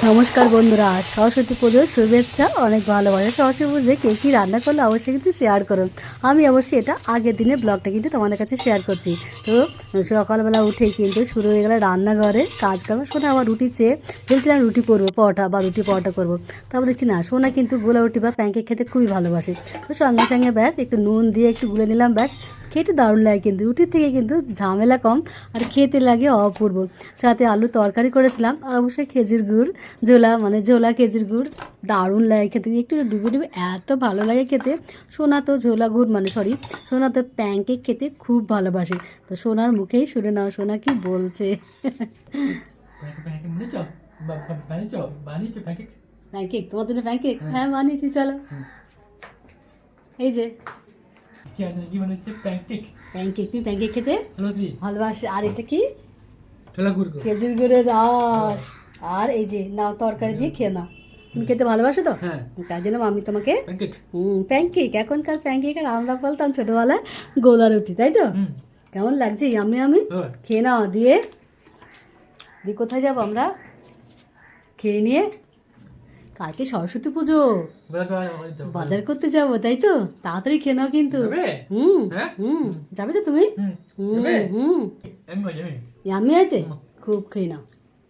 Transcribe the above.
নমস্কার বন্ধুরা, সরস্বতী পুজোর শুভেচ্ছা, অনেক ভালোবাসা। সরস্বতী পুজোয় কে কী রান্না করলে অবশ্যই কিন্তু শেয়ার করুন। আমি অবশ্যই এটা আগের দিনে ব্লগটা কিন্তু তোমাদের কাছে শেয়ার করছি। তো সকালবেলা উঠেই কিন্তু শুরু হয়ে গেলে রান্নাঘরে কাজকর্ম। সোনা আবার রুটি চেয়ে ভেবেছিলাম রুটি করবো, পরোটা বা রুটি পরোটা করবো। তারপর দেখছি না, সোনা কিন্তু গোলা রুটি বা প্যানকেক খেতে খুবই ভালোবাসে। তো সঙ্গে সঙ্গে ব্যাস একটু নুন দিয়ে একটু গুলে নিলাম, ব্যাস খেতে দারুণ লাগে। কিন্তু রুটির থেকে কিন্তু ঝামেলা কম আর খেতে লাগে অপূর্ব। সাথে আলু তরকারি করেছিলাম আর অবশ্যই খেজুর গুড় ঝোলা খেজুর গুড় দারুণ লাগে খেতে, একটু ডুবে ডুবে এত ভালো লাগে খেতে। সোনা তো ঝোলা গুড় সোনা তো প্যানকেক খেতে খুব ভালোবাসে। তো সোনার মুখেই শুনে নাও সোনা কি বলছে। প্যানকেক তোমার জন্য প্যানকেক? হ্যাঁ বানিয়েছি, চলো। এই যে প্যানকেক, তুমি প্যানকেক খেতে ভালোবাসে। আর এটা কি? খেজুর গুড়ের রস। আর এই যে নাও তরকারি দিয়ে খেয়ে নাও। তুমি খেতে ভালোবাসো তো, তার জন্য আমি তোমাকে প্যানকেক। এখনকার প্যানকেক আর আমরা বলতাম ছোটবেলায় গোলা রুটি, তাই তো? কেমন লাগছে? আমি খেয়ে নাও। দিয়ে কোথায় যাবো আমরা খেয়ে নিয়ে? কালকে সরস্বতী পুজো, বাজার করতে যাবো, তাই তো? তাড়াতাড়ি খেয়ে নাও কিন্তু। যাবে তো তুমি? আমি আছে, খুব খেয়ে নাও।